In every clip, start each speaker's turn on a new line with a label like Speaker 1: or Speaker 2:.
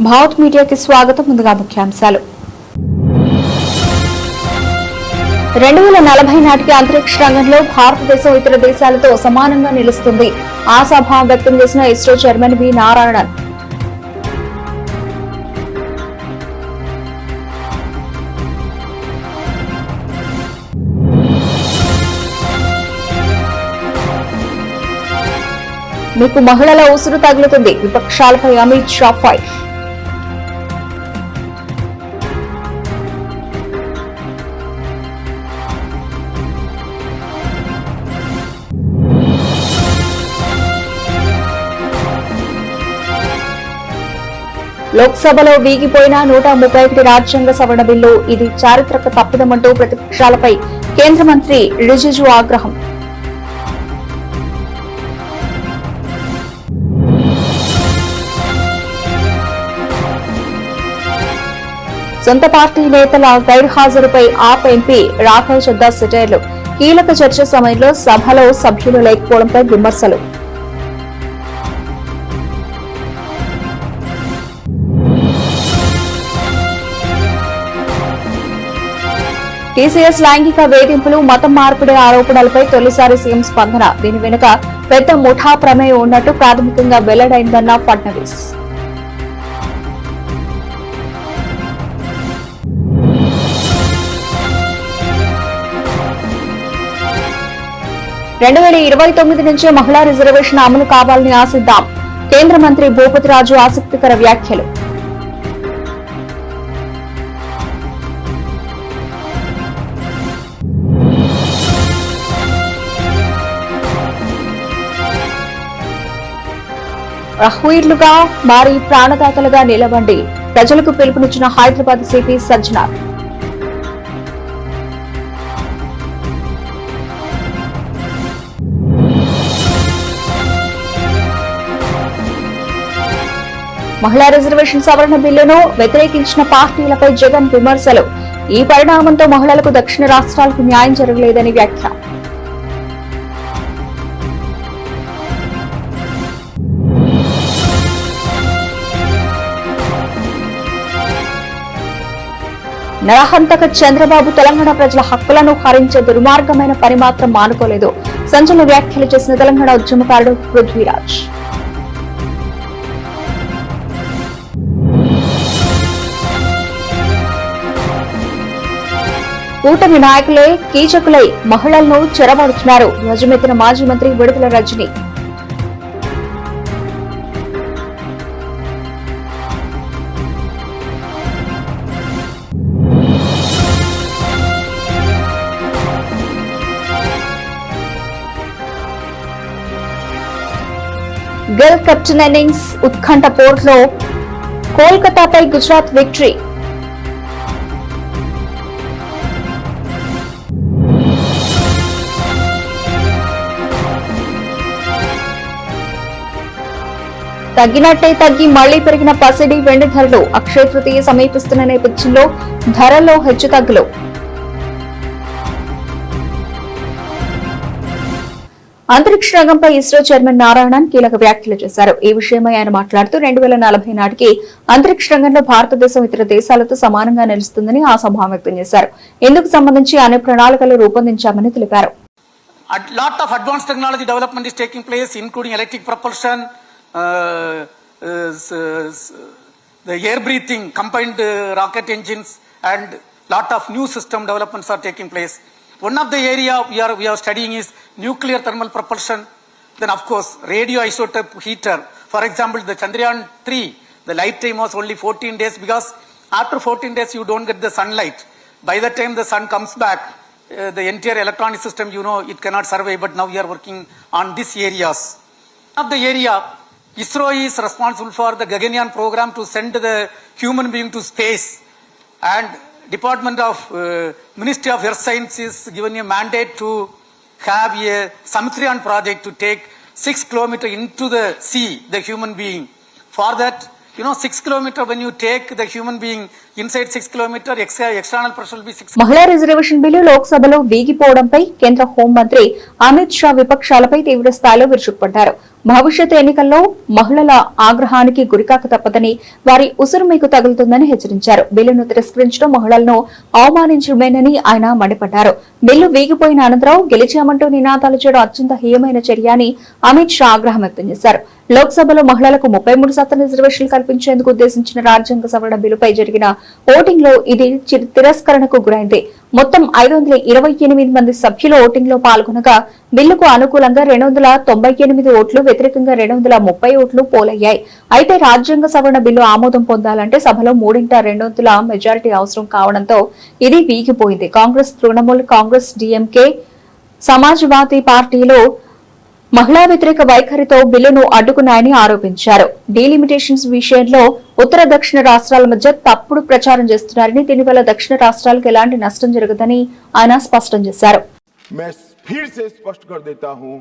Speaker 1: భారత్ మీడియాకి స్వాగతం. ముందుగా ముఖ్యాంశాలు. 2040 నాటికి అంతరిక్ష రంగంలో భారతదేశం ఇతర దేశాలతో సమానంగా నిలుస్తుంది. ఆశాభావం వ్యక్తం చేసిన ఇస్రో చైర్మన్ వి నారాయణన్. మీకు మహిళల ఉసురు తగులుతుంది. విపక్షాలపై అమిత్ షా ఫైర్. లోక్సభలో వీగిపోయిన 131 రాజ్యాంగ సవరణ బిల్లు ఇది చారిత్రక తప్పిదమంటూ ప్రతిపక్షాలపై కేంద్ర మంత్రి రిజిజు ఆగ్రహం. సొంత పార్టీ నేతల గైర్హాజరుపై ఆప్ ఎంపీ రాఘవ్ చద్దా సెటైర్లు. కీలక చర్చ సమయంలో సభలో సభ్యులు లేకపోవడంపై విమర్శలు. టీసీఎస్ లైంగిక వేధింపులు, మతం మార్పిడి ఆరోపణలపై తొలిసారి సీఎం స్పందన. దీని వెనుక పెద్ద ముఠా ప్రమేయం ఉన్నట్టు ప్రాథమికంగా వెల్లడైందన్న ఫడ్నవీస్. రెండు 2029 నుంచే మహిళా రిజర్వేషన్ అమలు కావాలని ఆశిద్దాం. కేంద్ర మంత్రి భూపతి రాజు ఆసక్తికర వ్యాఖ్యలు. రహ్వీర్లుగా మారి ప్రాణదాతలుగా నిలవండి. ప్రజలకు పిలుపునిచ్చిన హైదరాబాద్ సిపి సజ్జనార్. మహిళా రిజర్వేషన్ సవరణ బిల్లును వ్యతిరేకించిన పార్టీలపై జగన్ విమర్శలు. ఈ పరిణామంతో మహిళలకు దక్షిణ రాష్ట్రాలకు న్యాయం జరగలేదని వ్యాఖ్య. నరహంతక చంద్రబాబు తెలంగాణ ప్రజల హక్కులను హరించే దుర్మార్గమైన పని మాత్రం మానుకోలేదు. సంచలన వ్యాఖ్యలు చేసిన తెలంగాణ ఉద్యమకారుడు పృథ్వీరాజ్. కూటమి నాయకులే కీచకులై మహిళలను చెరబడుతున్నారు. ధ్వజమెత్తిన మాజీ మంత్రి విడుదల రజని. గిల్ కెప్టెన్ ఇన్నింగ్స్ ఉత్కంఠ పోర్లో కోల్కతాపై గుజరాత్ విక్టరీ. తగ్గినట్టే తగ్గి మళ్లీ పెరిగిన పసిడి వెండి ధరలు. అక్షయ తృతీయ సమీపిస్తున్న నేపథ్యంలో ధరల్లో హెచ్చుతగ్గులు. అంతరిక్ష రంగంపై ఇస్రో చైర్మన్ నారాయణన్ కీలక వ్యాఖ్యలు చేశారు. ఈ విషయమై ఆయన మాట్లాడుతూ 2040 నాటికి అంతరిక్ష రంగంలో భారతదేశం ఇతర దేశాలతో సమానంగా నిలుస్తుందని ఆశాభావం వ్యక్తం చేశారు. ఇందుకు సంబంధించి అనే ప్రణాళికలు రూపొందించామని తెలిపారు.
Speaker 2: The air breathing combined rocket engines and lot of new system developments are taking place. One of the area we are studying is nuclear thermal propulsion. Then of course radioisotope heater. For example, the Chandrayaan 3, the lifetime was only 14 days because after 14 days you don't get the sunlight. By the time the sun comes back, the entire electronic system, it cannot survive. But now we are working on these areas. Of the area, ISRO is responsible for the Gaganyaan program to send the human being to space, and Department of Ministry of Earth Science is given a mandate to have a Samitriyan project to take 6 kilometers into the sea, the human being. For that, 6 kilometers when you take the human being inside 6 kilometers, external pressure will be 6.
Speaker 1: మహిళా reservation bill లోక్సభలో వీగిపోవడంపై కేంద్ర హోంమంత్రి అమిత్ షా విపక్షాలపై తీవ్ర స్థాయిలో విరుచుకుపడ్డారు. భవిష్యత్ ఎన్నికల్లో మహిళల ఆగ్రహానికి గురికాక తప్పదని, వారి ఉసురు మీకు తగులుతుందని హెచ్చరించారు. బిల్లును తిరస్కరించడం మహిళలను అవమానించడమేనని ఆయన మండిపడ్డారు. బిల్లు వీగిపోయిన అనంతరం గెలిచామంటూ నినాదాలు చేయడం అత్యంత హీయమైన చర్య అని అమిత్ షా ఆగ్రహం వ్యక్తం చేశారు. లోక్సభలో మహిళలకు 33% రిజర్వేషన్లు కల్పించేందుకు ఉద్దేశించిన రాజ్యాంగ సవరణ బిల్లుపై జరిగిన ఓటింగ్ లో ఇది తిరస్కరణకు గురైంది. మొత్తం 528 మంది సభ్యులు ఓటింగ్ లో పాల్గొనగా బిల్లుకు అనుకూలంగా 298 ఓట్లు, వ్యతిరేకంగా 230 ఓట్లు పోలయ్యాయి. అయితే రాజ్యాంగ సవరణ బిల్లు ఆమోదం పొందాలంటే సభలో 3/2 మెజారిటీ అవసరం కావడంతో ఇది వీగిపోయింది. కాంగ్రెస్, తృణమూల్ కాంగ్రెస్, డీఎంకే, సమాజ్వాదీ పార్టీలో మహిళా వ్యతిరేక వైఖరితో బిల్లును అడ్డుకున్నాయని ఆరోపించారు. డీలిమిటేషన్స్ విషయంలో ఉత్తర దక్షిణ రాష్ట్రాల మధ్య తప్పుడు ప్రచారం చేస్తున్నారని, దీనివల్ల దక్షిణ రాష్ట్రాలకు ఎలాంటి నష్టం జరగదని ఆయన స్పష్టం చేశారు.
Speaker 3: मैं फिर से स्पष्ट कर देता हूं,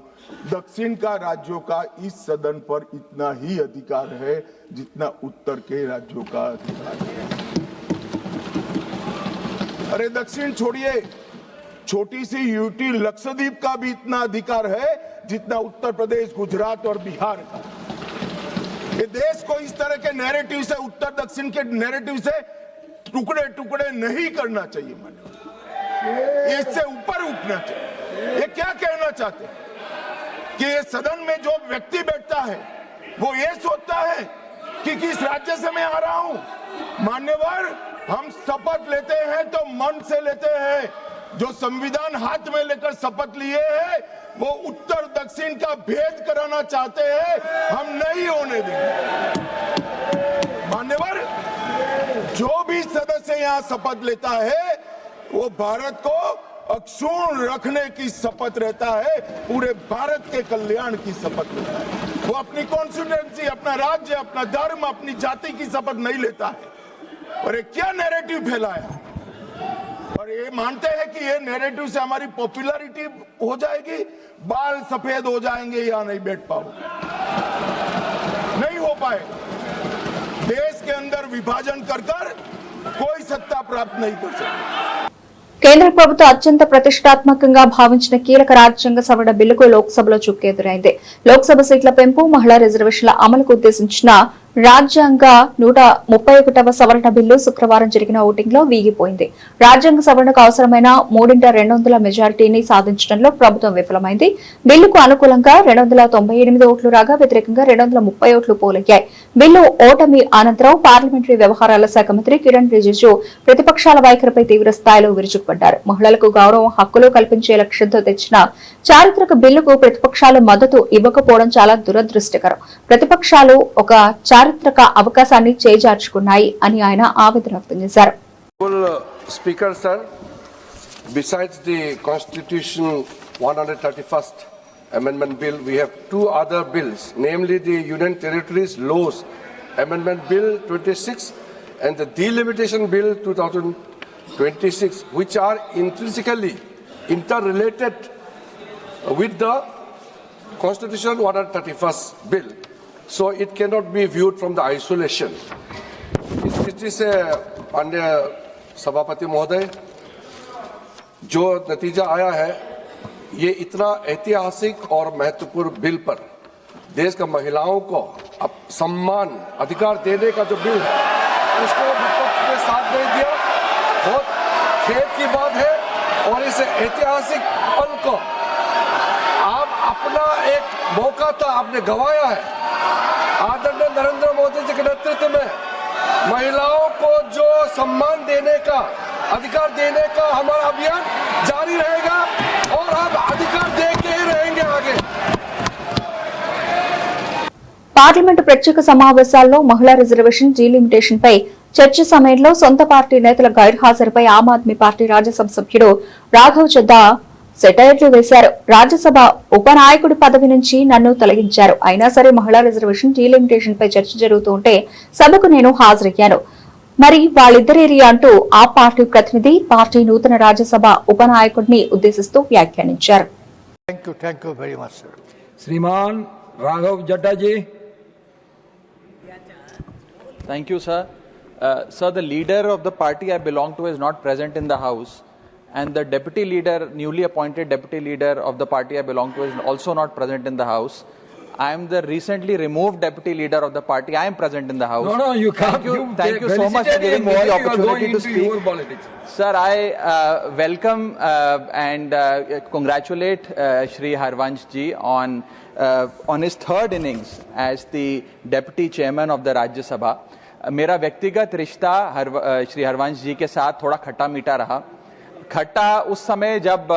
Speaker 3: दक्षिण का राज्यों का इस सदन पर इतना ही अधिकार है जितना उत्तर के राज्यों का अधिकार है। अरे दक्षिण छोड़िए, छोटी सी यूटी लक्षद्वीप का भी इतना अधिकार है जितना उत्तर प्रदेश, गुजरात और बिहार का। ये देश को इस तरह के नैरेटिव से, उत्तर दक्षिण के नैरेटिव से टुकड़े टुकड़े नहीं करना चाहिए। इससे ऊपर उठना चाहिए। ये क्या कहना चाहते हैं कि ये सदन में जो व्यक्ति बैठता है वो ये सोचता है कि किस राज्य से मैं आ रहा हूं। मान्यवर, हम शपथ लेते हैं तो मन से लेते हैं। जो संविधान हाथ में लेकर शपथ लिए हैं वो उत्तर दक्षिण का भेद कराना चाहते हैं, हम नहीं होने देंगे। मान्यवर, जो भी सदस्य यहाँ शपथ लेता है वो भारत को अक्षुण्ण रखने की शपथ रहता है, पूरे भारत के कल्याण की शपथ लेता है। वो अपनी कॉन्स्टिट्यूएंसी, अपना राज्य, अपना धर्म, अपनी जाति की शपथ नहीं लेता है। और ये क्या नैरेटिव फैलाया, और ये मानते हैं कि ये नैरेटिव से हमारी पॉपुलैरिटी हो जाएगी, बाल सफेद हो जाएंगे या नहीं बैठ पाओ, नहीं हो पाए। देश के अंदर विभाजन कर कोई सत्ता प्राप्त नहीं कर सकता।
Speaker 1: కేంద్ర ప్రభుత్వం అత్యంత ప్రతిష్టాత్మకంగా భావించిన కీలక రాజ్యాంగ సవరణ బిల్లుకు లోక్సభలో చుక్కెదురైంది. లోక్సభ సీట్ల పెంపు, మహిళా రిజర్వేషన్ల అమలుకు ఉద్దేశించిన రాజ్యాంగ 131వ సవరణ బిల్లు శుక్రవారం జరిగిన ఓటింగ్ లో వీగిపోయింది. రాజ్యాంగ సవరణకు అవసరమైన 3/2 మెజారిటీని సాధించడంలో ప్రభుత్వం విఫలమైంది. బిల్లుకు అనుకూలంగా 298 ఓట్లు రాగా, వ్యతిరేకంగా 230 ఓట్లు పోలయ్యాయి. బిల్లు ఓటమి అనంతరం పార్లమెంటరీ వ్యవహారాల శాఖ మంత్రి కిరణ్ రిజిజు ప్రతిపక్షాల వైఖరిపై తీవ్ర స్థాయిలో విరుచుకుపడ్డారు. మహిళలకు గౌరవం, హక్కులు కల్పించే లక్ష్యంతో తెచ్చిన చారిత్రక బిల్లుకు ప్రతిపక్షాలు మద్దతు ఇవ్వకపోవడం చాలా దురదృష్టకరం. ప్రతిపక్షాలు ఒక చారిత్రక అవకాశాన్ని చేజార్చుకున్నాయి అని ఆయన ఆవేదన వ్యక్తం చేశారు.
Speaker 4: Speaker sir, besides the Constitution 131st Amendment Bill, we have two other bills, namely the Union Territories Laws Amendment Bill 26 and the Delimitation Bill 2026, which are intrinsically interrelated with the Constitution 131st Bill. So it cannot be viewed from the isolation. इस दृष्टि से माननीय सभापति महोदय, जो नतीजा आया है ये इतना ऐतिहासिक और महत्वपूर्ण बिल पर देश का महिलाओं को अब सम्मान अधिकार देने का जो बिल है उसको विपक्ष ने साथ नहीं दिया। बहुत खेद की बात है। और इस ऐतिहासिक पल को आप अपना एक मौका था आपने गंवाया है। आदरणीय नरेंद्र मोदी जी के नेतृत्व में महिलाओं को जो सम्मान देने का, अधिकार देने का हमारा अभियान जारी रहेगा और हम अधिकार दे के ही रहेंगे आगे।
Speaker 1: పార్లమెంటు ప్రత్యేక సమావేశాల్లో మహిళా రిజర్వేషన్ డీలిమిటేషన్ పై చర్చ సమయంలో సొంత పార్టీ నేతల గైర్హాజరుపై ఆమ్ ఆద్మీ పార్టీ రాజ్యసభ సభ్యుడు రాఘవ్ చద్దా సెటైర్లు వేశారు. రాజ్యసభ ఉపనాయకుడి పదవి నుంచి నన్ను తొలగించారు. అయినా సరే మహిళా రిజర్వేషన్ డీలిమిటేషన్ పై చర్చ జరుగుతూ ఉంటే సభకు నేను హాజరయ్యాను. మరి వాళ్ళిద్దరేరి అంటూ ఆ పార్టీ ప్రతినిధి పార్టీ నూతన రాజ్యసభ ఉపనాయకుడిని ఉద్దేశిస్తూ వ్యాఖ్యానించారు.
Speaker 5: Shriman Raghav Jeddah G.
Speaker 6: Thank you, sir. Sir, the leader of the party I belong to is not present in the house, and the deputy leader, newly appointed deputy leader of the party I belong to, is also not present in the house. I am the recently removed deputy leader of the party. I am present in the house.
Speaker 5: No, you can't.
Speaker 6: Thank you so much for giving me the opportunity to speak.
Speaker 5: Your politics.
Speaker 6: Sir, I welcome and congratulate Shri Harvansh ji on his third innings as the deputy chairman of the Rajya Sabha. मेरा व्यक्तिगत रिश्ता श्री हरवंश जी के साथ थोड़ा खट्टा मीठा रहा। खट्टा उस समय जब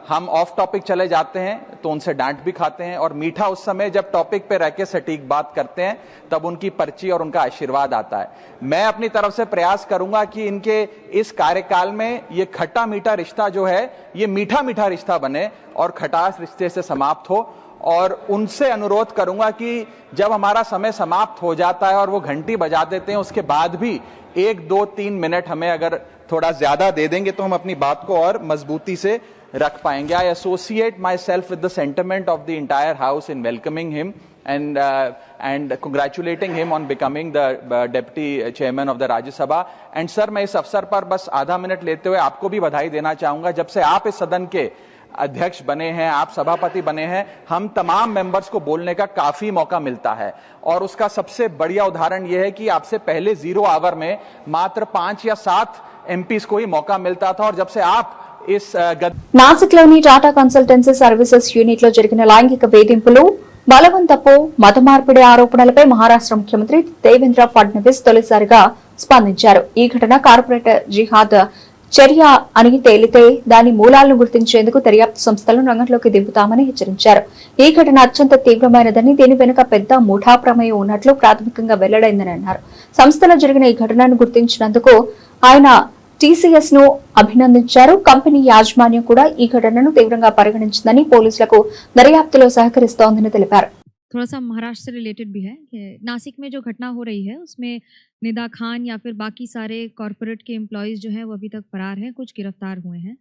Speaker 6: हम ऑफ टॉपिक चले जाते हैं तो उनसे डांट भी खाते हैं, और मीठा उस समय जब टॉपिक पे रह के सटीक बात करते हैं तब उनकी पर्ची और उनका आशीर्वाद आता है। मैं अपनी तरफ से प्रयास करूंगा कि इनके इस कार्यकाल में ये खट्टा मीठा रिश्ता जो है ये मीठा मीठा रिश्ता बने और खटास रिश्ते से समाप्त हो। और उनसे अनुरोध करूंगा कि जब हमारा समय समाप्त हो जाता है और वो घंटी बजा देते हैं उसके बाद भी 1, 2, 3 मिनट हमें अगर थोड़ा ज्यादा दे देंगे तो हम अपनी बात को और मजबूती से रख पाएंगे। आई associate my self with the sentiment of the entire house in welcoming him and congratulating him on becoming the deputy chairman of the Rajya Sabha. And sir, मैं इस अवसर पर बस आधा मिनट लेते हुए आपको भी बधाई देना चाहूंगा। जब से आप इस सदन के अध्यक्ष बने हैं, आप सभापति बने हैं, हम तमाम मेंबर्स को बोलने का काफी मौका मिलता है, और उसका सबसे बढ़िया उदाहरण यह है कि आपसे पहले 0 आवर में मात्र 5 या 7 एमपीस को ही मौका मिलता था, और जब से आप इस
Speaker 1: నాసిక్లోని టాటా కన్సల్టెన్సీ సర్వీసెస్ యూనిట్ లో జరిగిన లైంగిక వేధింపులు, బలవంతపు మత మార్పిడి ఆరోపణలపై మహారాష్ట్ర ముఖ్యమంత్రి దేవేంద్ర ఫడ్నవీస్ తొలిసారిగా స్పందించారు. ఈ ఘటన కార్పొరేట్ జిహాద్ చర్య అని తేలితే దాని మూలాలను గుర్తించేందుకు దర్యాప్తు సంస్థలను రంగంలోకి దింపుతామని హెచ్చరించారు. ఈ ఘటన అత్యంత తీవ్రమైనదని, దీని వెనుక పెద్ద ముఠా ప్రమేయం ఉన్నట్లు ప్రాథమికంగా వెల్లడైందని అన్నారు. సంస్థలో జరిగిన ఈ ఘటనను గుర్తించినందుకు ఆయన టీసీఎస్ ను అభినందించారు. కంపెనీ యాజమాన్యం కూడా ఈ ఘటనను తీవ్రంగా పరిగణించిందని, పోలీసులకు దర్యాప్తులో సహకరిస్తోందని తెలిపారు.
Speaker 7: थोड़ा सा महाराष्ट्र से रिलेटेड भी है कि नासिक में जो घटना हो रही है उसमें निदा खान या फिर बाकी सारे कॉरपोरेट के एम्प्लॉयज जो हैं वो अभी तक फरार हैं, कुछ गिरफ्तार हुए हैं।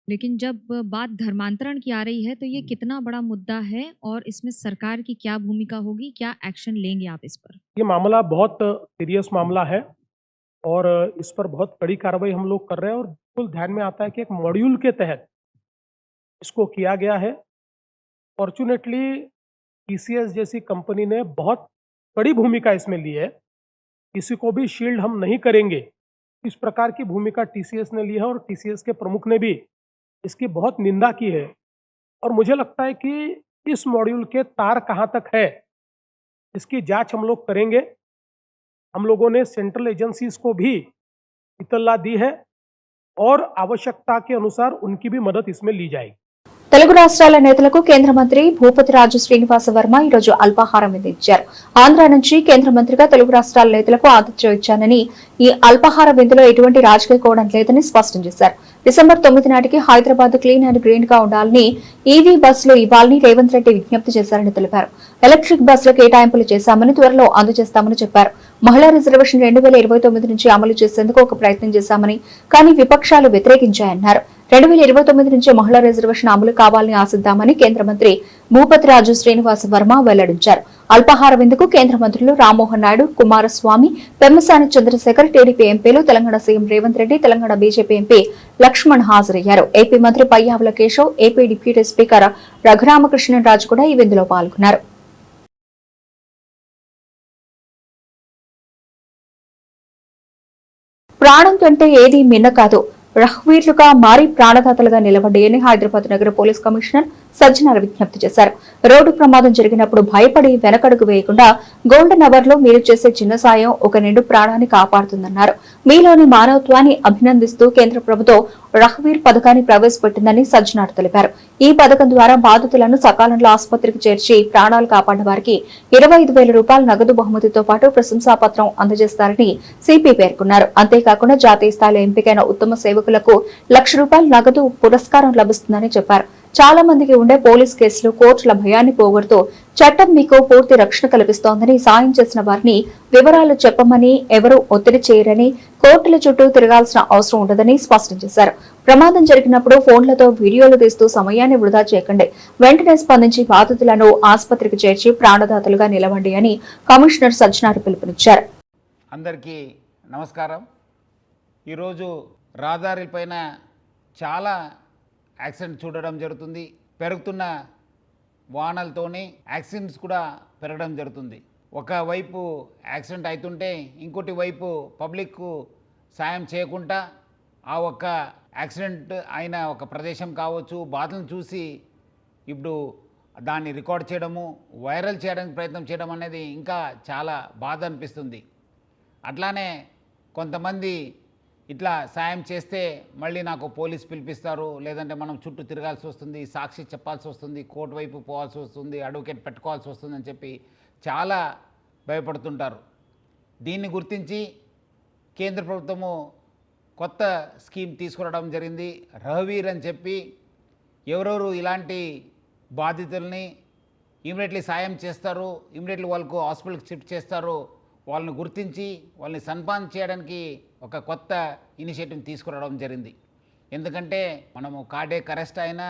Speaker 7: लेकिन जब बात धर्मांतरण की आ रही है तो ये कितना बड़ा मुद्दा है और इसमें सरकार की क्या भूमिका होगी, क्या एक्शन लेंगे आप इस पर?
Speaker 8: ये मामला बहुत सीरियस मामला है और इस पर बहुत कड़ी कार्रवाई हम लोग कर रहे हैं, और बिल्कुल ध्यान में आता है कि एक मॉड्यूल के तहत इसको किया गया है। फॉर्चुनेटली टीसीएस जैसी कंपनी ने बहुत बड़ी भूमिका इसमें ली है, किसी को भी शील्ड हम नहीं करेंगे, इस प्रकार की भूमिका टीसीएस ने ली है, और टीसीएस के प्रमुख ने भी इसकी बहुत निंदा की है। और मुझे लगता है कि इस मॉड्यूल के तार कहाँ तक है इसकी जांच हम लोग करेंगे। हम लोगों ने सेंट्रल एजेंसीज को भी इत्तला दी है और आवश्यकता के अनुसार उनकी भी मदद इसमें ली जाएगी।
Speaker 1: తెలుగు రాష్ట్రాల నేతలకు కేంద్ర మంత్రి భూపతిరాజు శ్రీనివాస వర్మ ఈ రోజు అల్పాహారం విధించారు. ఆంధ్ర నుంచి కేంద్ర మంత్రిగా తెలుగు రాష్ట్రాల నేతలకు ఆతిథ్యం ఇచ్చానని, ఈ అల్పాహార విందులో ఎటువంటి రాజకీయ కోణం లేదని స్పష్టం చేశారు. డిసెంబర్ 9 నాటికి హైదరాబాద్ క్లీన్ అండ్ గ్రీన్ గా ఉండాలని, ఈవీ బస్సులు ఇవ్వాలని రేవంత్ రెడ్డి విజ్ఞప్తి చేశారని తెలిపారు. ఎలక్ట్రిక్ బస్సుల కేటాయింపులు చేశామని, త్వరలో అందజేస్తామని చెప్పారు. మహిళా రిజర్వేషన్ 2029 నుంచి అమలు చేసేందుకు ఒక ప్రయత్నం చేశామని, కానీ విపక్షాలు వ్యతిరేకించాయన్నారు. 2029 నుంచి మహిళా రిజర్వేషన్ అమలు కావాలని ఆశిద్దామని కేంద్ర మంత్రి భూపతిరాజు శ్రీనివాస వర్మ వెల్లడించారు. అల్పాహార విందుకు కేంద్ర మంత్రులు రామ్మోహన్ నాయుడు, కుమారస్వామి, పెమ్మసాని చంద్రశేఖర్, టీడీపీ ఎంపీలు, Telangana CM Revanth Reddy, Telangana BJP MP Laxman హాజరయ్యారు. ఏపీ మంత్రి Payyavula Keshav, AP deputy speaker Raghurama Krishna Raju కూడా ఈ విందులో పాల్గొన్నారు. ప్రాణం కంటే ఏదీ మిన్న కాదు, రహ్వీర్లుగా మారి ప్రాణదాతలుగా నిలబడి అని హైదరాబాద్ నగర పోలీస్ కమిషనర్ సజ్జనార్ విజ్ఞప్తి చేశారు. రోడ్డు ప్రమాదం జరిగినప్పుడు భయపడి వెనకడుగు వేయకుండా గోల్డెన్ అవర్ లో మీరు చేసే చిన్న సాయం ఒక నిండు ప్రాణాన్ని కాపాడుతుందన్నారు. మీలోని మానవత్వాన్ని అభినందిస్తూ కేంద్ర ప్రభుత్వం రహ్వీర్ పథకాన్ని ప్రవేశపెట్టిందని సజ్జనార్ తెలిపారు. ఈ పథకం ద్వారా బాధితులను సకాలంలో ఆసుపత్రికి చేర్చి ప్రాణాలు కాపాడిన వారికి 25,000 రూపాయల నగదు బహుమతితో పాటు ప్రశంసాపత్రం అందజేస్తారని సిపి పేర్కొన్నారు. అంతేకాకుండా జాతీయ స్థాయిలో ఎంపికైన ఉత్తమ సేవకులకు 1,00,000 రూపాయల నగదు పురస్కారం లభిస్తుందని చెప్పారు. చాలా మందికి ఉండే పోలీస్ కేసులు, కోర్టుల భయాన్ని పోగొడుతూ చట్టం మీకు పూర్తి రక్షణ కల్పిస్తోందని, సాయం చేసిన వారిని వివరాలు చెప్పమని ఎవరూ ఒత్తిడి చేయరని, కోర్టుల చుట్టూ తిరగాల్సిన అవసరం ఉండదని స్పష్టం చేశారు. ప్రమాదం జరిగినప్పుడు ఫోన్లతో వీడియోలు తీస్తూ సమయాన్ని వృధా చేయకండి, వెంటనే స్పందించి బాధితులను ఆసుపత్రికి చేర్చి ప్రాణదాతలుగా నిలవండి అని కమిషనర్ సజ్జనార్ పిలుపునిచ్చారు.
Speaker 9: అందరికీ నమస్కారం. ఈరోజు రహదారిపైన చాలా యాక్సిడెంట్ చూడడం జరుగుతుంది. పెరుగుతున్న వాహనాలతోని యాక్సిడెంట్స్ కూడా పెరగడం జరుగుతుంది. ఒకవైపు యాక్సిడెంట్ అవుతుంటే ఇంకోటి వైపు పబ్లిక్కు సాయం చేయకుండా ఆ ఒక్క యాక్సిడెంట్ అయిన ఒక ప్రదేశం కావచ్చు బాధలను చూసి ఇప్పుడు దాన్ని రికార్డ్ చేయడము వైరల్ చేయడానికి ప్రయత్నం చేయడం అనేది ఇంకా చాలా బాధ అనిపిస్తుంది. అట్లానే కొంతమంది ఇట్లా సాయం చేస్తే మళ్ళీ నాకు పోలీస్ పిలిపిస్తారు, లేదంటే మనం చుట్టూ తిరగాల్సి వస్తుంది, సాక్షి చెప్పాల్సి వస్తుంది, కోర్టు వైపు పోవాల్సి వస్తుంది, అడ్వకేట్ పెట్టుకోవాల్సి వస్తుంది అని చెప్పి చాలా భయపడుతుంటారు. దీన్ని గుర్తించి కేంద్ర ప్రభుత్వము కొత్త స్కీమ్ తీసుకురావడం జరిగింది. రఘువీర్ అని చెప్పి ఎవరెవరు ఇలాంటి బాధితుల్ని ఇమీడియట్లీ సాయం చేస్తారు, ఇమీడియట్లీ వాళ్ళకు హాస్పిటల్కి షిఫ్ట్ చేస్తారు, వాళ్ళని గుర్తించి వాళ్ళని సన్మానం చేయడానికి ఒక కొత్త ఇనిషియేటివ్ తీసుకురావడం జరిగింది. ఎందుకంటే మనము కార్డియాక్ అరెస్ట్ అయినా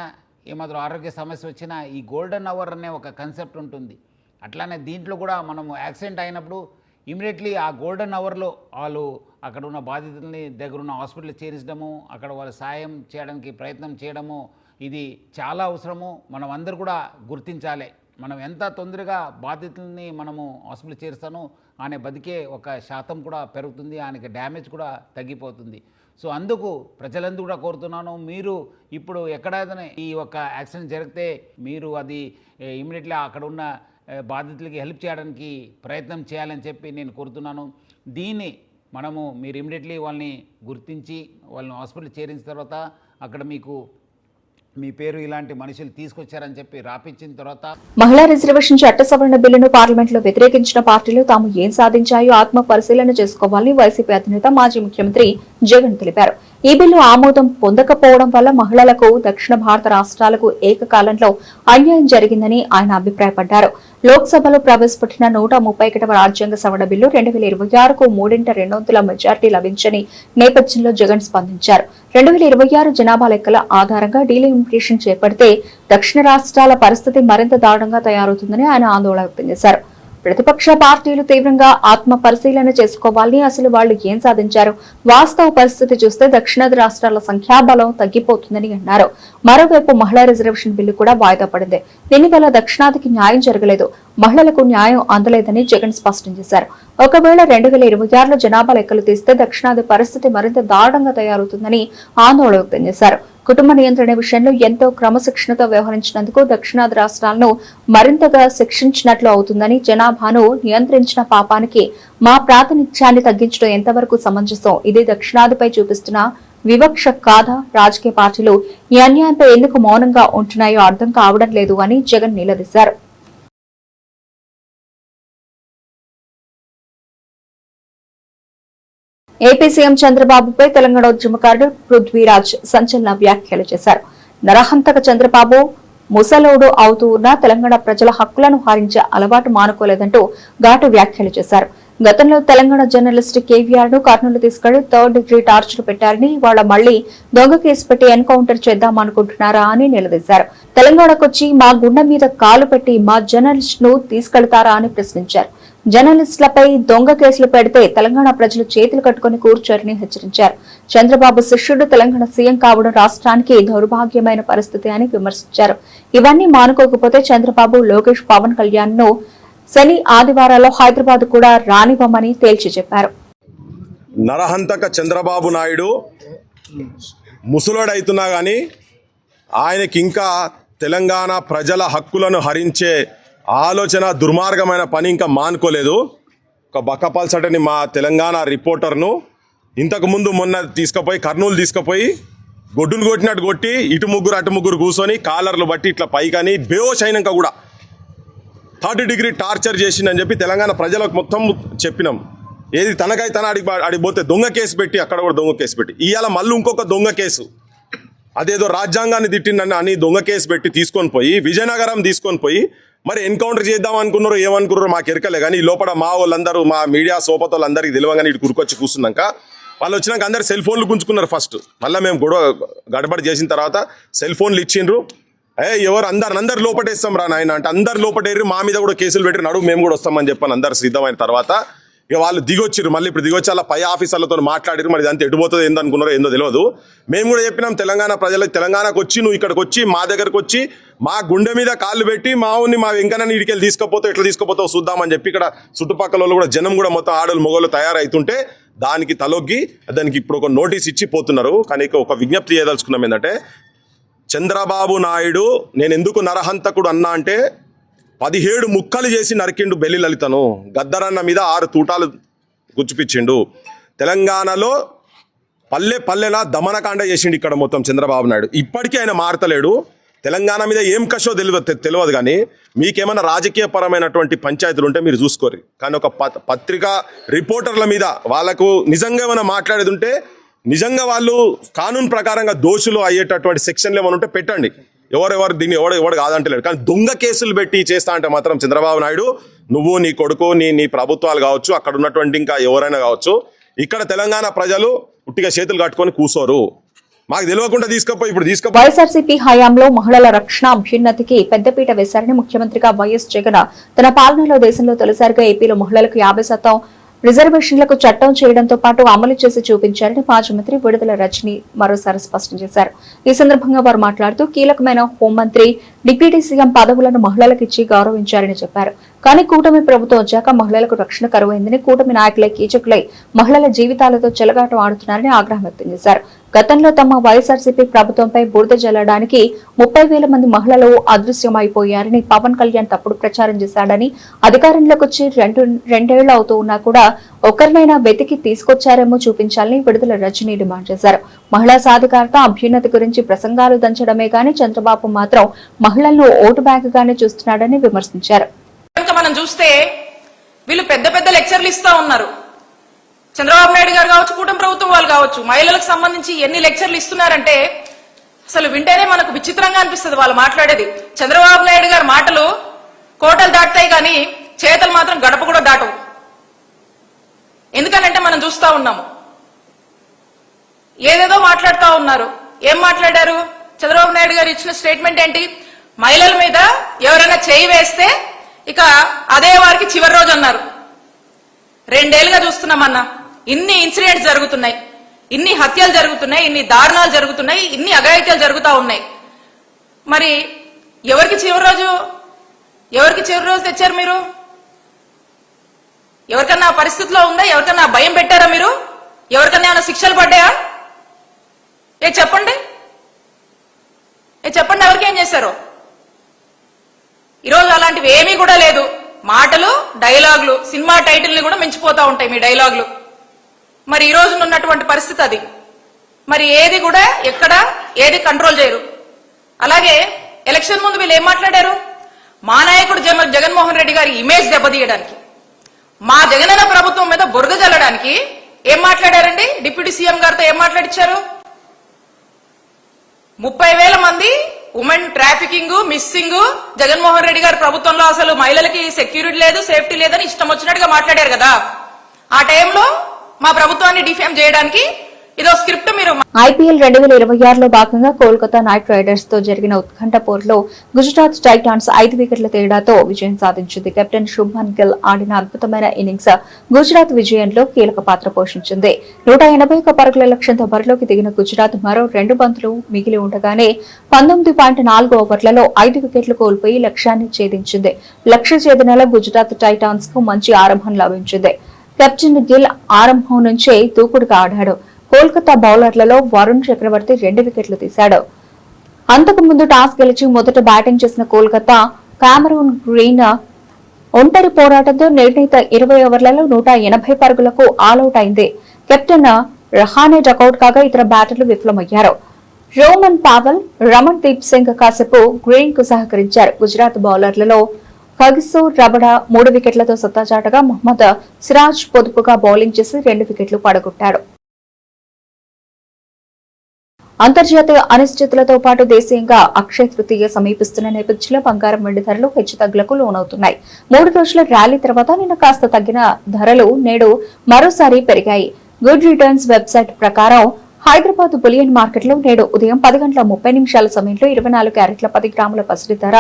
Speaker 9: ఏమాత్రం ఆరోగ్య సమస్య వచ్చినా ఈ గోల్డెన్ అవర్ అనే ఒక కాన్సెప్ట్ ఉంటుంది. అట్లానే దీంట్లో కూడా మనము యాక్సిడెంట్ అయినప్పుడు ఇమీడియట్లీ ఆ గోల్డెన్ అవర్లో వాళ్ళు అక్కడ ఉన్న బాధితుల్ని దగ్గరున్న హాస్పిటల్ చేర్చడము, అక్కడ వాళ్ళ సాయం చేయడానికి ప్రయత్నం చేయడము ఇది చాలా అవసరము. మనం అందరూ కూడా గుర్తించాలి. మనం ఎంత తొందరగా బాధితుల్ని మనము హాస్పిటల్ చేరుస్తానో ఆయన బతికే ఒక శాతం కూడా పెరుగుతుంది, ఆయనకి డ్యామేజ్ కూడా తగ్గిపోతుంది. సో అందుకు ప్రజలందరూ కూడా కోరుతున్నాను, మీరు ఇప్పుడు ఎక్కడైనా ఈ ఒక యాక్సిడెంట్ జరిగితే మీరు అది ఇమీడియట్లీ అక్కడ ఉన్న బాధితులకి హెల్ప్ చేయడానికి ప్రయత్నం చేయాలని చెప్పి నేను కోరుతున్నాను. దీన్ని మీరు ఇమీడియట్లీ వాళ్ళని గుర్తించి వాళ్ళని హాస్పిటల్ చేరించిన తర్వాత అక్కడ మీ పేరు ఇలాంటి మనుషులు తీసుకొచ్చారని చెప్పి రాపించిన తర్వాత
Speaker 1: మహిళా రిజర్వేషన్ చట్ట సవరణ బిల్లును పార్లమెంట్లో వ్యతిరేకించిన పార్టీలు తాము ఏం సాధించాయో ఆత్మ పరిశీలన చేసుకోవాలని వైసీపీ అధినేత మాజీ ముఖ్యమంత్రి జగన్ తెలిపారు. ఈ బిల్లు ఆమోదం పొందకపోవడం వల్ల మహిళలకు దక్షిణ భారత రాష్ట్రాలకు ఏకకాలంలో అన్యాయం జరిగిందని ఆయన అభిప్రాయపడ్డారు. లోక్సభలో ప్రవేశపెట్టిన 131వ రాజ్యాంగ సవరణ బిల్లు 2026కు 3/2 మెజార్టీ లభించని నేపథ్యంలో జగన్ స్పందించారు. 2026 జనాభా లెక్కల ఆధారంగా డీలిమిటేషన్ చేపడితే దక్షిణ రాష్ట్రాల పరిస్థితి మరింత దారుణంగా తయారవుతుందని ఆయన ఆందోళన వ్యక్తం చేశారు. ప్రతిపక్ష పార్టీలు తీవ్రంగా ఆత్మ పరిశీలన చేసుకోవాలని, అసలు వాళ్లు ఏం సాధించారు, వాస్తవ పరిస్థితి చూస్తే దక్షిణాది రాష్ట్రాల సంఖ్యాబలం తగ్గిపోతుందని అన్నారు. మరోవైపు మహిళా రిజర్వేషన్ బిల్లు కూడా వాయిదా పడింది. దీనివల్ల దక్షిణాదికి న్యాయం జరగలేదు, మహిళలకు న్యాయం అందలేదని జగన్ స్పష్టం చేశారు. ఒకవేళ 2026లో జనాభా లెక్కలు తీస్తే దక్షిణాది పరిస్థితి మరింత దారుణంగా తయారవుతుందని ఆందోళన వ్యక్తం చేశారు. కుటుంబ నియంత్రణ విషయంలో ఎంతో క్రమశిక్షణతో వ్యవహరించినందుకు దక్షిణాది రాష్ట్రాలను మరింతగా శిక్షించినట్లు అవుతుందని, జనాభాను నియంత్రించిన పాపానికి మా ప్రాతినిధ్యాన్ని తగ్గించడం ఎంతవరకు సమంజసం, ఇది దక్షిణాదిపై చూపిస్తున్న వివక్ష కాదా, రాజకీయ పార్టీలు ఈ అన్యాయంపై ఎందుకు మౌనంగా ఉంటున్నాయో అర్థం కావడం లేదు అని జగన్ నిలదీశారు. ఏపీ సీఎం చంద్రబాబుపై తెలంగాణ ఉద్యమకారుడు పృథ్వీరాజ్ సంచలన వ్యాఖ్యలు చేశారు. నరహంతక చంద్రబాబు ముసలోడు అవుతూ ఉన్న తెలంగాణ ప్రజల హక్కులను హరించే అలవాటు మానుకోలేదంటూ ఘాటు వ్యాఖ్యలు చేశారు. గతంలో తెలంగాణ జర్నలిస్ట్ కేవీఆర్ ను కర్నూలు తీసుకెళ్లి 3rd డిగ్రీ టార్చర్ పెట్టారని, వాళ్ళ మళ్లీ దొంగ కేసు పెట్టి ఎన్కౌంటర్ చేద్దామనుకుంటున్నారా అని నిలదీశారు. తెలంగాణకొచ్చి మా గుండె మీద కాలు పెట్టి మా జర్నలిస్ట్ ను తీసుకెళ్తారా అని ప్రశ్నించారు. జర్నలిస్టులపై దొంగ కేసులు పెడితే తెలంగాణ ప్రజలు చేతులు కట్టుకుని కూర్చోరని హెచ్చరించారు. చంద్రబాబు శిష్యుడు తెలంగాణ సీఎం కావడం రాష్ట్రానికి దౌర్భాగ్యమైన పరిస్థితి అని విమర్శించారు. ఇవన్నీ మానుకోకపోతే చంద్రబాబు, లోకేష్, పవన్ కళ్యాణ్ ను శని ఆదివారాల్లో హైదరాబాద్ కూడా రానివ్వమని తేల్చి చెప్పారు.
Speaker 10: నరహంతక చంద్రబాబు నాయుడు ముసలోడైతున్నా కానీ ఆయనకి ఇంకా తెలంగాణ ప్రజల హక్కులను హరించే ఆలోచన, దుర్మార్గమైన పని ఇంకా మానుకోలేదు. ఒక బక్కపల్సటని మా తెలంగాణ రిపోర్టర్ను ఇంతకుముందు మొన్న కర్నూలు తీసుకుపోయి గొడ్డును కొట్టినట్టు కొట్టి ఇటు ముగ్గురు అటు ముగ్గురు కూర్చొని కాలర్లు బట్టి ఇట్లా పైకని బేహోష్ అయినాక కూడా 3rd డిగ్రీ టార్చర్ చేసిందని చెప్పి తెలంగాణ ప్రజలకు మొత్తం చెప్పినాం. ఏది తనకై తన అడిగిపోతే దొంగ కేసు పెట్టి, అక్కడ కూడా దొంగ కేసు పెట్టి, ఇవాళ మళ్ళీ ఇంకొక దొంగ కేసు, అదేదో రాజ్యాంగాన్ని తిట్టిందని అని దొంగ కేసు పెట్టి తీసుకొని పోయి విజయనగరం తీసుకొని పోయి మరి ఎన్కౌంటర్ చేద్దాం అనుకున్నారో ఏమనుకున్నారో మాకు ఎరకలే. కానీ ఈ లోపల మా వాళ్ళందరూ, మా మీడియా సోపతోళ్ళందరికీ తెలియగానే ఇటు కురుకొచ్చి కూర్చున్నాక వాళ్ళు వచ్చినాక అందరు సెల్ ఫోన్లు గుంజుకున్నారు ఫస్ట్. మళ్ళీ మేము గడబడి చేసిన తర్వాత సెల్ ఫోన్లు ఇచ్చిండ్రు. ఎవరు అందరు లోపటేస్తాం రా నాయన అంటే అందరు లోపటేరి మా మీద కూడా కేసులు పెట్టి నడువు మేము కూడా వస్తామని చెప్పని అందరు సిద్ధమైన తర్వాత ఇక వాళ్ళు దిగొచ్చిర్రు. మళ్ళీ ఇప్పుడు దిగొచ్చి అలా పై ఆఫీసర్లతో మాట్లాడిరు. మరి ఇదంతా ఎటుపోతుంది ఏందనుకున్నారో ఏందో తెలియదు. మేము కూడా చెప్పినాం తెలంగాణ ప్రజలకు, తెలంగాణకు వచ్చి నువ్వు ఇక్కడికి వచ్చి మా దగ్గరకు వచ్చి మా గుండె మీద కాళ్ళు పెట్టి మావుని మా వెంకన్నని ఇడికెళ్ళి తీసుకుపోతే ఎట్లా తీసుకుపోతావు చూద్దామని చెప్పి ఇక్కడ చుట్టుపక్కల వాళ్ళు కూడా జనం కూడా మొత్తం ఆడలు మొగోళ్ళు తయారైతుంటే దానికి తలొగ్గి దానికి ఇప్పుడు ఒక నోటీస్ ఇచ్చి పోతున్నారు. కానీ ఒక విజ్ఞప్తి చేయదలుచుకున్నాం ఏంటంటే, చంద్రబాబు నాయుడు నేను ఎందుకు నరహంతకుడు అన్నా అంటే 17 ముక్కలు చేసి నరికిండు బెల్లి లలితను. గద్దరన్న మీద 6 తూటాలు గుచ్చిపిచ్చిండు. తెలంగాణలో పల్లెలా దమనకాండ చేసిండు ఇక్కడ మొత్తం చంద్రబాబు నాయుడు. ఇప్పటికీ ఆయన మారతలేడు. తెలంగాణ మీద ఏం కషో తెలియదు కానీ మీకేమైనా రాజకీయ పరమైనటువంటి పంచాయతీలు ఉంటే మీరు చూసుకోరు. కానీ ఒక పత్రికా రిపోర్టర్ల మీద వాళ్ళకు నిజంగా ఏమైనా మాట్లాడేది ఉంటే, నిజంగా వాళ్ళు కానూన్ ప్రకారంగా దోషులు అయ్యేటటువంటి సెక్షన్లు ఏమైనా ఉంటే పెట్టండి. ఎవరెవరు దీన్ని ఎవడు కాదంటలేడు. కానీ దొంగ కేసులు పెట్టి చేస్తా అంటే మాత్రం చంద్రబాబు నాయుడు, నువ్వు నీ కొడుకు నీ ప్రభుత్వాలు కావచ్చు, అక్కడ ఉన్నటువంటి ఇంకా ఎవరైనా కావచ్చు, ఇక్కడ తెలంగాణ ప్రజలు ఉట్టిగా చేతులు కట్టుకొని కూసోరు. మాకు తెలియకుండా ఇప్పుడు
Speaker 1: వైఎస్ఆర్సీపీ హయాంలో మహిళల రక్షణ అభ్యున్నతికి పెద్దపీట వేశారని ముఖ్యమంత్రిగా వైఎస్ జగన్ తన పాలనలో దేశంలో తొలిసారిగా ఏపీలో మహిళలకు 50% రిజర్వేషన్లకు చట్టం చేయడంతో పాటు అమలు చేసి చూపించారని మాజీ మంత్రి విడుదల రజని మరోసారి స్పష్టం చేశారు. ఈ సందర్భంగా వారు మాట్లాడుతూ కీలకమైన హోంమంత్రి, డిప్యూటీ సీఎం పదవులను మహిళలకు ఇచ్చి గౌరవించారని చెప్పారు. కానీ కూటమి ప్రభుత్వం వచ్చాక మహిళలకు రక్షణ కరువైందని, కూటమి నాయకులై కీచకులై మహిళల జీవితాలతో చెలగాటం ఆడుతున్నారని ఆగ్రహం వ్యక్తం చేశారు. గతంలో తమ వైఎస్ఆర్సీపీ ప్రభుత్వంపై బురద జల్లడానికి 30,000 మంది మహిళలు అదృశ్యమైపోయారని పవన్ కళ్యాణ్ తప్పుడు ప్రచారం చేశాడని, అధికారంలోకి వచ్చి రెండేళ్లు అవుతూ ఉన్నా కూడా ఒకరినైనా వెతికి తీసుకొచ్చారేమో చూపించాలని విడుదల రజని డిమాండ్ చేశారు. మహిళా సాధికారత, అభ్యున్నతి గురించి ప్రసంగాలు దంచడమే గాని చంద్రబాబు మాత్రం మహిళలను ఓటు బ్యాంక్ గానే చూస్తున్నాడని విమర్శించారు.
Speaker 11: మనం చూస్తే వీళ్ళు పెద్ద పెద్ద లెక్చర్లు ఇస్తా ఉన్నారు. చంద్రబాబు నాయుడు గారు కావచ్చు, కూటమి ప్రభుత్వం వాళ్ళు కావచ్చు, మహిళలకు సంబంధించి ఎన్ని లెక్చర్లు ఇస్తున్నారంటే అసలు వింటేనే మనకు విచిత్రంగా అనిపిస్తుంది వాళ్ళు మాట్లాడేది. చంద్రబాబు నాయుడు గారి మాటలు కోటలు దాటుతాయి కానీ చేతలు మాత్రం గడప కూడా దాటవు. ఎందుకనంటే మనం చూస్తా ఉన్నాము, ఏదేదో మాట్లాడుతూ ఉన్నారు. ఏం మాట్లాడారు? చంద్రబాబు నాయుడు గారు ఇచ్చిన స్టేట్మెంట్ ఏంటి? మహిళల మీద ఎవరైనా చేయి వేస్తే ఇక అదే వారికి చివరి రోజు అన్నారు. 2 ఏళ్లుగా చూస్తున్నామన్నా, ఇన్ని ఇన్సిడెంట్స్ జరుగుతున్నాయి, ఇన్ని హత్యలు జరుగుతున్నాయి, ఇన్ని దారుణాలు జరుగుతున్నాయి, ఇన్ని అఘాయిత్యాలు జరుగుతూ ఉన్నాయి. మరి ఎవరికి చివరి రోజు తెచ్చారు మీరు? ఎవరికన్నా పరిస్థితిలో ఉందా? ఎవరికన్నా భయం పెట్టారా మీరు? ఎవరికన్నా ఏమైనా శిక్షలు పడ్డాయా? చెప్పండి, ఎవరికేం చేశారు? ఈరోజు అలాంటివి ఏమీ కూడా లేదు. మాటలు, డైలాగులు, సినిమా టైటిల్ని కూడా మించిపోతా ఉంటాయి మీ డైలాగులు. మరి ఈ రోజు ఉన్నటువంటి పరిస్థితి అది. మరి ఏది కూడా ఎక్కడ ఏది కంట్రోల్ చేయరు. అలాగే ఎలక్షన్ ముందు వీళ్ళు ఏం మాట్లాడారు? మా నాయకుడు జగన్మోహన్ రెడ్డి గారి ఇమేజ్ దెబ్బతీయడానికి, మా జగనన్న ప్రభుత్వం మీద బురద జల్లడానికి ఏం మాట్లాడారండి? డిప్యూటీ సీఎం గారితో ఏం మాట్లాడిచ్చారు? 30,000 మంది women trafficking, missing, Jaganmohan Reddy గారి ప్రభుత్వంలో అసలు మహిళలకి సెక్యూరిటీ లేదు, సేఫ్టీ లేదని ఇష్టం వచ్చినట్టుగా మాట్లాడారు కదా. ఆ టైంలో మా ప్రభుత్వాన్ని డిఫేమ్ చేయడానికి ఇదో స్క్రిప్ట్ మీరు.
Speaker 1: ఐపీఎల్ 2026లో భాగంగా కోల్కతా నైట్ రైడర్స్ తో జరిగిన ఉత్కంఠ పోరులో గుజరాత్ టైటాన్స్ 5 వికెట్ల తేడాతో విజయం సాధించింది. కెప్టెన్ శుభ్మన్ గిల్ ఆడిన అద్భుతమైన ఇన్నింగ్స్ గుజరాత్ విజయంలో కీలక పాత్ర పోషించింది. 181 పరుగుల లక్ష్యంతో బరిలోకి దిగిన గుజరాత్ మరో 2 బంతులు మిగిలి ఉండగానే 19.4 ఓవర్లలో 5 వికెట్లు కోల్పోయి లక్ష్యాన్ని ఛేదించింది. లక్ష్య ఛేదనలో గుజరాత్ టైటాన్స్ కు మంచి ఆరంభం లభించింది. కెప్టెన్ గిల్ ఆరంభం నుంచే దూకుడుగా ఆడాడు. కోల్కతా బౌలర్లలో వరుణ్ చక్రవర్తి 2 వికెట్లు తీశాడు. అంతకుముందు టాస్ గెలిచి మొదట బ్యాటింగ్ చేసిన కోల్కతా కామరూన్ గ్రీన్ ఒంటరి పోరాటంతో నిర్ణీత 20 ఓవర్లలో 180 పరుగులకు ఆలౌట్ అయింది. కెప్టెన్ రహానే డకౌట్ కాగా ఇతర బ్యాటర్లు విఫలమయ్యారు. రోమన్ పావెల్, రమణ్ దీప్ సింగ్ కాసేపు గ్రీన్ కు సహకరించారు. గుజరాత్ బౌలర్లలో కగిసో రబడా 3 వికెట్లతో సత్తాచాటగా మహమ్మద్ సిరాజ్ పొదుపుగా బౌలింగ్ చేసి 2 వికెట్లు పడగొట్టాడు. అంతర్జాతీయ అనిశ్చితులతో పాటు దేశీయంగా అక్షయ తృతీయ సమీపిస్తున్న నేపథ్యంలో బంగారం, వెండి ధరలు హెచ్చుతగ్గులకు లోనవుతున్నాయి. 3 రోజుల ర్యాలీ తర్వాత నిన్న కాస్త తగ్గిన ధరలు నేడు మరోసారి పెరిగాయి. గుడ్ రిటర్న్స్ వెబ్సైట్ ప్రకారం హైదరాబాద్ బులియన్ మార్కెట్లో నేడు ఉదయం 10:30 సమయంలో 24 క్యారెట్ల 10 గ్రాముల పసిడి ధర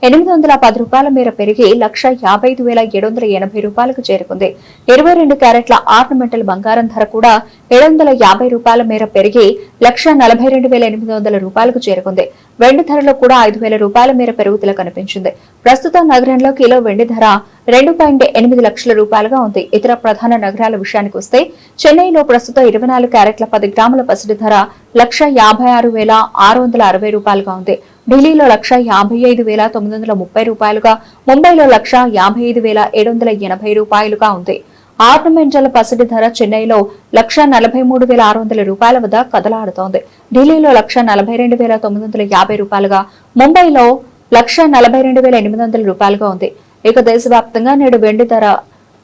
Speaker 1: 810 రూపాయల మేర పెరిగి 1,55,780 రూపాయలకు చేరుకుంది. 22 క్యారెట్ల ఆర్నమెంటల్ బంగారం ధర కూడా 750 రూపాయల మేర పెరిగి 1,42,800 రూపాయలకు చేరుకుంది. వెండి ధరలో కూడా 5,000 రూపాయల మేర పెరుగుదల కనిపించింది. ప్రస్తుతం నగరంలో కిలో వెండి ధర 2.8 లక్షల రూపాయలుగా ఉంది. ఇతర ప్రధాన నగరాల విషయానికి వస్తే చెన్నైలో ప్రస్తుతం 24 క్యారెట్ల 10 గ్రాముల పసిడి ధర 1,56,660 రూపాయలుగా ఉంది. ఢిల్లీలో 1,55,930 రూపాయలుగా, ముంబైలో 1,55,780 రూపాయలుగా ఉంది. ఆర్నమెంటల్ పసిడి ధర చెన్నైలో 1,43,600 రూపాయల వద్ద కదలాడుతోంది. ఢిల్లీలో 1,42,950 రూపాయలుగా, ముంబైలో 1,42,800 రూపాయలుగా ఉంది. ఇక దేశవ్యాప్తంగా నేడు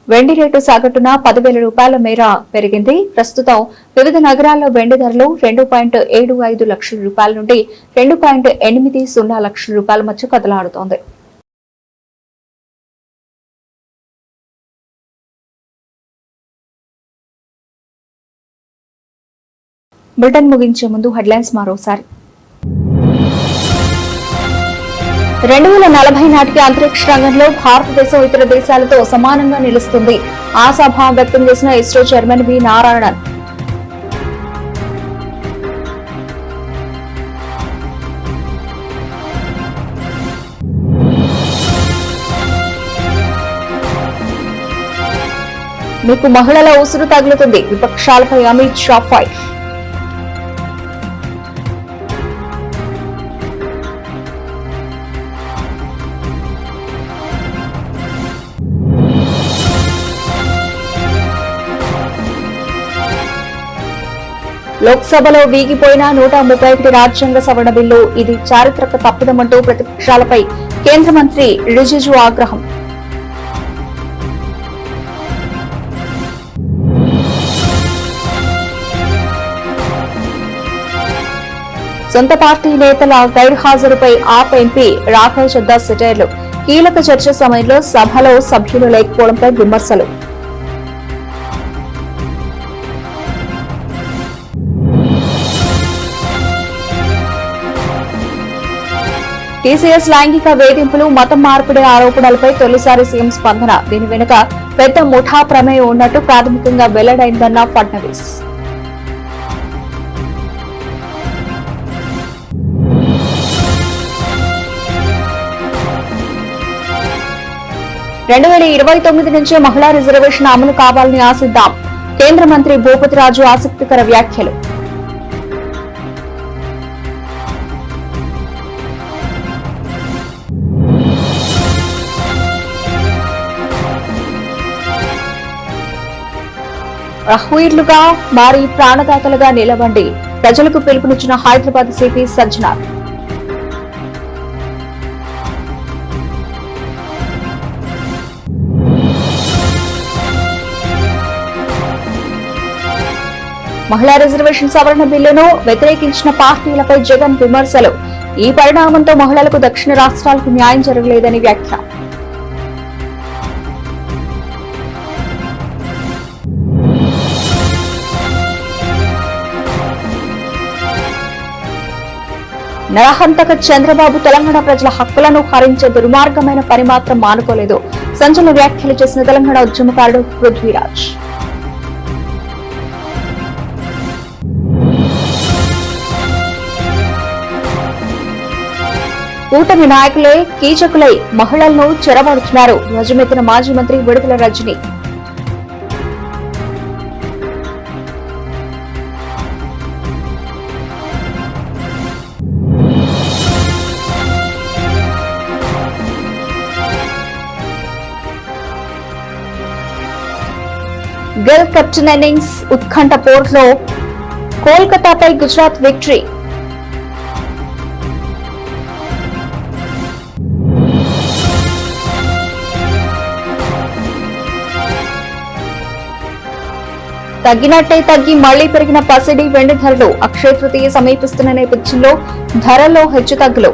Speaker 1: వెండి రేటు సగటున 10,000 రూపాయల మేర పెరిగింది. ప్రస్తుతం వివిధ నగరాల్లో వెండి ధరలు 2.75 లక్షల రూపాయల నుండి 2.80 లక్షల రూపాయల మధ్య కదలాడుతోంది. బులెటిన్ ముగించే ముందు హెడ్లైన్స్ మరోసారి. 2040 నాటికి అంతరిక్ష రంగంలో భారతదేశం ఇతర దేశాలతో సమానంగా నిలుస్తుంది. ఆశాభావం వ్యక్తం చేసిన ఇస్రో చైర్మన్ వి నారాయణన్. మీకు మహిళల ఉసురు తగులుతుంది, విపక్షాలపై అమిత్ షా ఫైర్. లోక్సభలో వీగిపోయిన 131 రాజ్యాంగ సవరణ బిల్లు, ఇది చారిత్రక తప్పిదమంటూ ప్రతిపక్షాలపై కేంద్ర మంత్రి రిజిజు ఆగ్రహం. సొంత పార్టీ నేతల గైర్హాజరుపై ఆప్ ఎంపీ రాఘవ్ చద్దా సెటైర్లు. కీలక చర్చ సమయంలో సభలో సభ్యులు లేకపోవడంపై విమర్శలు. టీసీఎస్ లైంగిక వేధింపులు, మతం మార్పిడి ఆరోపణలపై తొలిసారి సీఎం స్పందన. దీని వెనుక పెద్ద ముఠా ప్రమేయం ఉన్నట్టు ప్రాథమికంగా వెల్లడైందన్న ఫడ్నవీస్. నుంచే మహిళా రిజర్వేషన్ అమలు కావాలని ఆశిద్దాం. కేంద్ర మంత్రి భూపతిరాజు ఆసక్తికర వ్యాఖ్యలు. రహ్వీర్లుగా మారి ప్రాణదాతలుగా నిలవండి, ప్రజలకు పిలుపునిచ్చిన హైదరాబాద్ సిపి సజ్జనార్. మహిళా రిజర్వేషన్ సవరణ బిల్లును వ్యతిరేకించిన పార్టీలపై జగన్ విమర్శలు. ఈ పరిణామంతో మహిళలకు దక్షిణ రాష్ట్రాలకు న్యాయం జరగలేదని వ్యాఖ్య. నరహంతక చంద్రబాబు తెలంగాణ ప్రజల హక్కులను హరించే దుర్మార్గమైన పని మాత్రం మానుకోలేదు. సంచలన వ్యాఖ్యలు చేసిన తెలంగాణ ఉద్యమకారుడు పృథ్వీరాజ్. కూటమి నాయకులే కీచకులై మహిళలను చెరబడుతున్నారు. ధ్వజమెత్తిన మాజీ మంత్రి విడుదల రజని. గిల్ కెప్టెన్ ఇన్నింగ్స్ ఉత్కంఠ పోర్లో కోల్కతాపై గుజరాత్ విక్టరీ. తగ్గినట్టే తగ్గి మళ్లీ పెరిగిన పసిడి వెండి ధరలు. అక్షయ తృతీయ సమీపిస్తున్న నేపథ్యంలో ధరల్లో హెచ్చుతగ్గులు.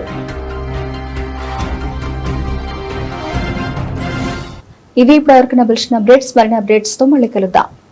Speaker 1: ఇవి ఇప్పటివరకు నా బులెటిన్ అప్డేట్స్. మరిన్ని అప్డేట్స్ తో మళ్ళీ కలుద్దాం.